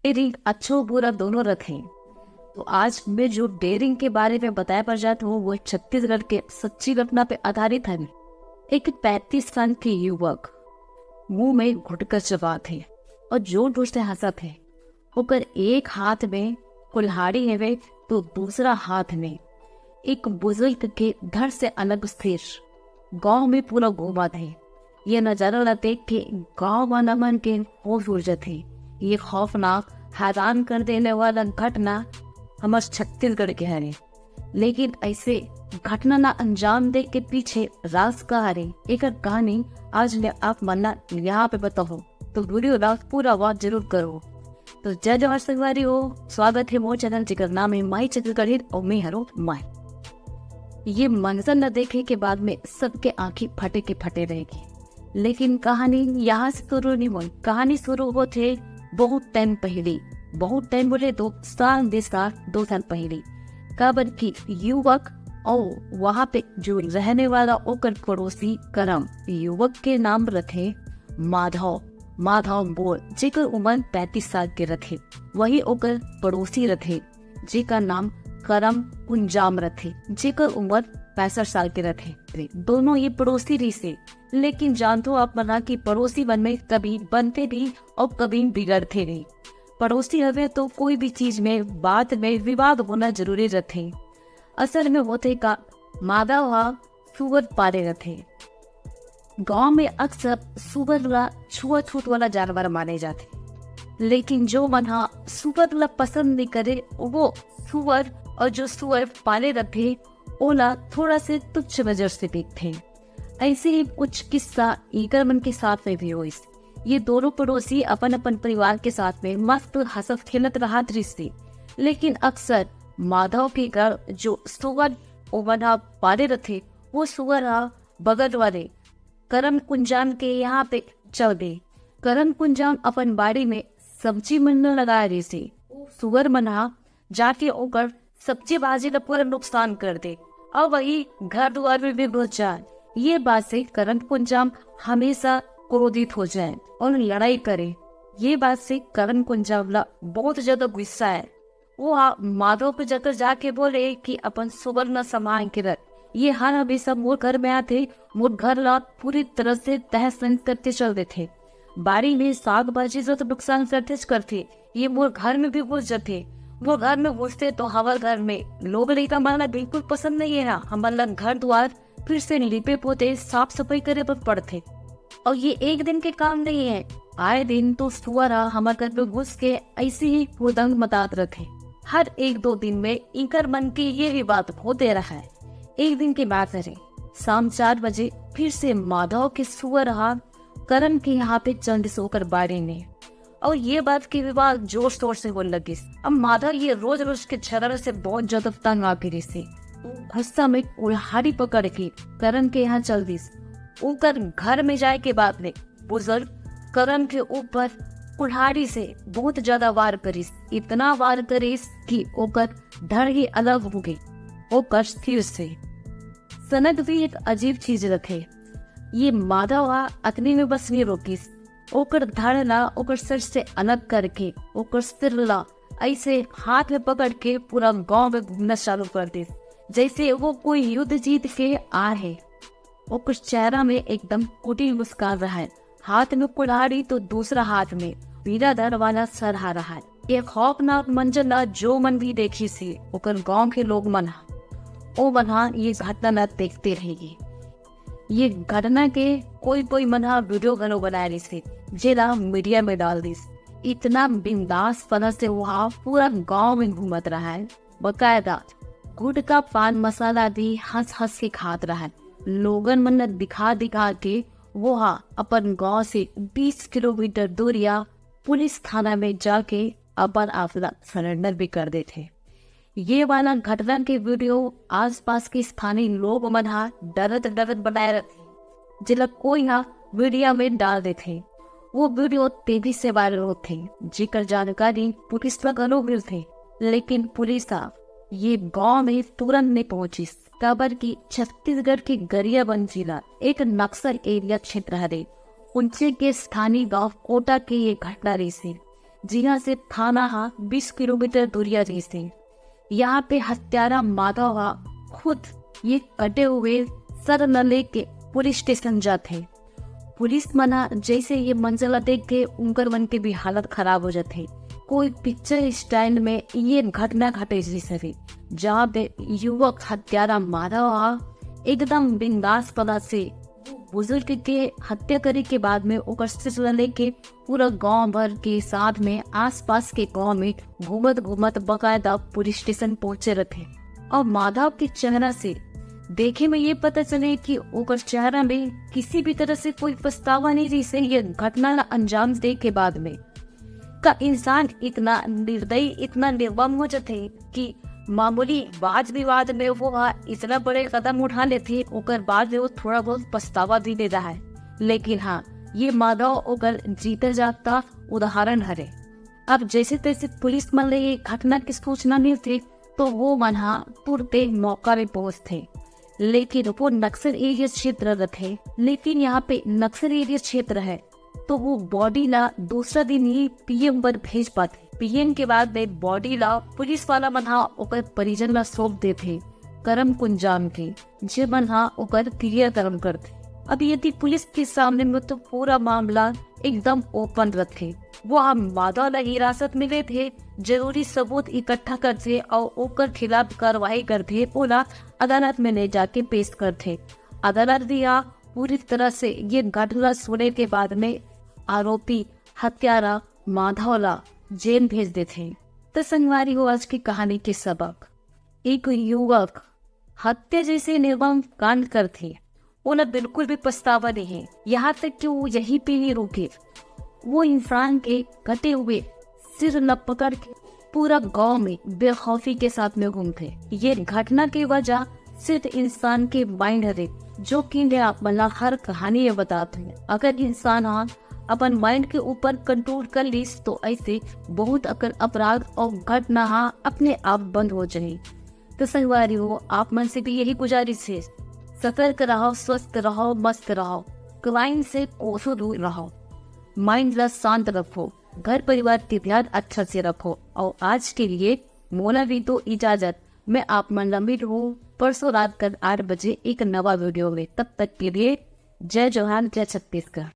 Dairying अच्छो बुरा दोनों रखे। तो आज मैं जो डेयरिंग के बारे में बताया पर जाता हूँ वो छत्तीसगढ़ के सच्ची घटना पे आधारित है। एक 35 साल के युवक मुंह में घुटकर चबा थे और जोर जोर से हंसा थे। होकर एक हाथ में कुल्हाड़ी है वे, तो दूसरा हाथ में एक बुजुर्ग के धड़ से अलग स्थिर गांव में पूरा घूमा थे। ये नजारा न देख के गांव वाला मन के होश उड़ जाते। ये खौफनाक हैरान कर देने वाला घटना हमारे छत्तीसगढ़ के है। लेकिन ऐसे घटना ना अंजाम दे के पीछे राज का हरे एक कहानी आज मैं आप मन्ना यहाँ पे बताओ, तो वीडियो रात पूरा वाच जरूर करो। तो जय जवाहर संगवारी हो, स्वागत है मोर चैनल जिकर नाम है माई छत्तीसगढ़ी और मैं हरो माई। ये मंजर न देखे के बाद में सबके आंखें फटे के फटे रहेगी। लेकिन कहानी यहाँ से शुरू नहीं हुई। कहानी शुरू होते बहुत टाइम पहले, बहुत टाइम बोले 2 साल 2 साल पहले। काबर की युवक और वहाँ पे जो रहने वाला ओकर पड़ोसी करम, युवक के नाम रखे माधव बोल, जेकर उम्र 35 साल के रखे। वही ओकर पड़ोसी रखे जेका नाम करम कुंजाम रखे, जेकर उम्र 65 साल के रखे। दोनों ये पड़ोसी रही से, लेकिन जानतो आप बना कि पड़ोसी बन में कभी बनते भी और कभी बिगड़ते नहीं। पड़ोसी हवे तो कोई भी चीज में बात में विवाद होना जरूरी रहते। असल में होते का माधव सुअर पाले रहते। गांव में अक्सर सुअर ला छुआछूत वाला जानवर माने जाते, लेकिन जो मना सुअर ला पसंद नहीं करे वो सुअर और जो सुअर पाले रहते ओला थोड़ा से तुच्छ नजर से देखते। ऐसे ही कुछ किस्सा ईकर मन के साथ में भी हुई। ये दोनों पड़ोसी अपन अपन परिवार के साथ में मस्त हंसत खेलत रहा दृश्य। लेकिन अक्सर माधव के घर जो सुअर ओवना पाले रहते वो सुअर बगल वाले करम कुंजाम के यहाँ पे चल गए। करम कुंजाम अपन बाड़ी में सब्जी मन लगा रही थी। सुअर मना जाके ओकर सब्जी बाजी का पूरा नुकसान कर दे और वही घर द्वार में भी घुस जाए। ये बात से करम कुंजाम हमेशा क्रोधित हो जाए और लड़ाई करे। ये बात से करम कुंजाम बहुत ज्यादा गुस्सा है। वो माधव पे जाकर जाके बोले कि अपन सुअर न संभाल के रख। ये हर हमेशा मोर घर में आते, मोर घर ला पूरी तरह से तहस नहस करते चलते थे। बाड़ी में साग बाजी से तो नुकसान करते। ये मोर घर में भी घुस जाते। वो घर में घुसते तो हमारे घर में लोग लड़का मारना बिल्कुल पसंद नहीं है। हमारा घर द्वार फिर से लिपे पोते साफ सफाई करे पर पड़ते। और ये एक दिन के काम नहीं है, आए दिन तो सुअर हमारे घर में घुस के ऐसे ही हुदंग मतात रखे। हर 1-2 दिन में इनकर मन की ये भी बात होते रहा है। एक दिन की बात है, शाम 4 बजे फिर से माधव के सुअर करण के यहाँ पे चंद सोकर बाड़ी में, और ये बात की विवाद जोर शोर से होने लगी। अब माधव ये रोज रोज के छरर से बहुत ज्यादा तंग आ फिरी से गुस्सा में कुल्हाड़ी पकड़ के करण के यहाँ चल दी। ऊपर घर में जाए के बाद में बुजुर्ग करण के ऊपर कुल्हाड़ी से बहुत ज्यादा वार करीस। इतना वार करीस कि ओकर धड़ ही अलग हो गई। ओकर स्थिर से सनक भी एक अजीब चीज रखे। ये माधव अग्नि में बस नहीं रोकीस। ओकर धड़ ला ओकर सर से अलग करके ओकर सिर ला ऐसे हाथ में पकड़ के पूरा गांव में घूमना चालू कर दे, जैसे वो कोई युद्ध जीत के आ है। ओकर चेहरा में एकदम कुटिल मुस्कान रहा है। हाथ में कुल्हाड़ी तो दूसरा हाथ में पीला धड़ वाला सर आ रहा है। ये खौफनाक मंजर ला जो मन भी देखी से ओकर गांव के लोग मना ओ मना ये घटना न देखते रहेगी। ये घटना के कोई मना वीडियो घनो बना रही थी, जेला मीडिया में डाल दी। इतना बिंदास पना से वहाँ पूरा गांव में घूमत रहा है। बकायदा गुटखा पान मसाला भी हंस हंस के खात रहा है। लोगन मन दिखा के वो अपन गांव से 20 किलोमीटर दूरिया पुलिस थाना में जाके अपन आपदा सरेंडर भी कर देते। ये वाला घटना के वीडियो आसपास के स्थानीय लोग मन डरत बनाए रखे, जिला कोई वीडियो में डाल देते। वो वीडियो तेजी से वायरल होते, जिकर जानकारी पुलिस पर घनो मिलते। लेकिन पुलिस ये गांव में तुरंत नहीं पहुंची। काबर की छत्तीसगढ़ के गरियाबंद जिला एक नक्सल एरिया क्षेत्र है। उनसे के स्थानीय गांव कोटा के ये घटना रही से, जिहाँ से थाना 20 किलोमीटर दूरिया रही थी। यहाँ पे हत्यारा माधव खुद ये कटे हुए सर न लेके पुलिस स्टेशन जाते। पुलिस मना जैसे ये मंजला देखते उनकर मन के भी हालत खराब हो जाते। कोई पिक्चर स्टाइल में ये घटना घटे जैसे, जहाँ पे युवक हत्यारा माधव एकदम बिंदास पदा से बुजुर्ग के हत्या करे के बाद में ओकर सिलसिला लेके पूरा गांव भर के साथ में आसपास के गांव में घूमत घूमत बकायदा पुलिस स्टेशन पहुंचे रहे। और माधव के चेहरा से देखे में ये पता चले कि ओकर चेहरा में किसी भी तरह से कोई पछतावा नहीं रही से ये घटना का अंजाम दे के बाद में का इंसान इतना निर्दयी इतना निर्मम हो जाते कि मामूली वाद विवाद में वो इतना बड़े कदम उठा लेते ओकर बाद में वो थोड़ा बहुत पछतावा भी दे रहा है। लेकिन ये माधव ओकर जीते जागता उदाहरण हरे। अब जैसे तैसे पुलिस मन ये घटना की सूचना मिलती तो वो मन तुरंत मौका में पहुंचते। लेकिन वो नक्सल एरिया क्षेत्र थे, लेकिन यहाँ पे नक्सल एरिया क्षेत्र है तो वो बॉडी ला दूसरा दिन ही पीएम पर भेज पाते। पीएम के बाद में बॉडी ला पुलिस वाला मन ओकर परिजन ला सौंप देते कर्म कुंजाम के, जे मन ओकर क्रियाकर्म करते। अब यदि पुलिस के सामने में तो पूरा मामला एकदम ओपन रखे। वो माधव ला हिरासत में लेते, जरूरी सबूत इकट्ठा करते और ओकर खिलाफ कार्रवाई करते, ओला अदालत में ले जाके पेश करते। अदालत दिया पूरी तरह से ये घटना सुनने के बाद में आरोपी हत्यारा माधवला जेल भेज देते। तो संगवारी हो आज की कहानी के सबक, एक युवक हत्या जैसे निर्मम कांड करते उन्हें बिल्कुल भी पछतावा नहीं है। यहाँ तक कि वो यहीं पे ही रुके, वो इंसान के कटे हुए सिर न पकड़ के पूरा गांव में बेखौफी के साथ में घूमते। ये घटना की वजह सिर्फ इंसान के माइंड है, जो कि मतलब हर कहानी में बताते हैं। अगर इंसान अपन माइंड के ऊपर कंट्रोल कर ली तो ऐसे बहुत अपराध और घटना अपने आप बंद हो जाए। तो संगवारी हो आप मन से भी यही गुजारिश है, सतर्क रहो, स्वस्थ रहो, मस्त रहो, क्राइम से कोसों दूर रहो, माइंड ला शांत रखो, घर परिवार के ध्यान अच्छा से रखो। और आज के लिए मोला भी तो इजाजत। मैं आप मन लंबित हूँ परसों रात 8 बजे एक नवा वीडियो में। तब तक के लिए जय जवान जय छत्तीसगढ़।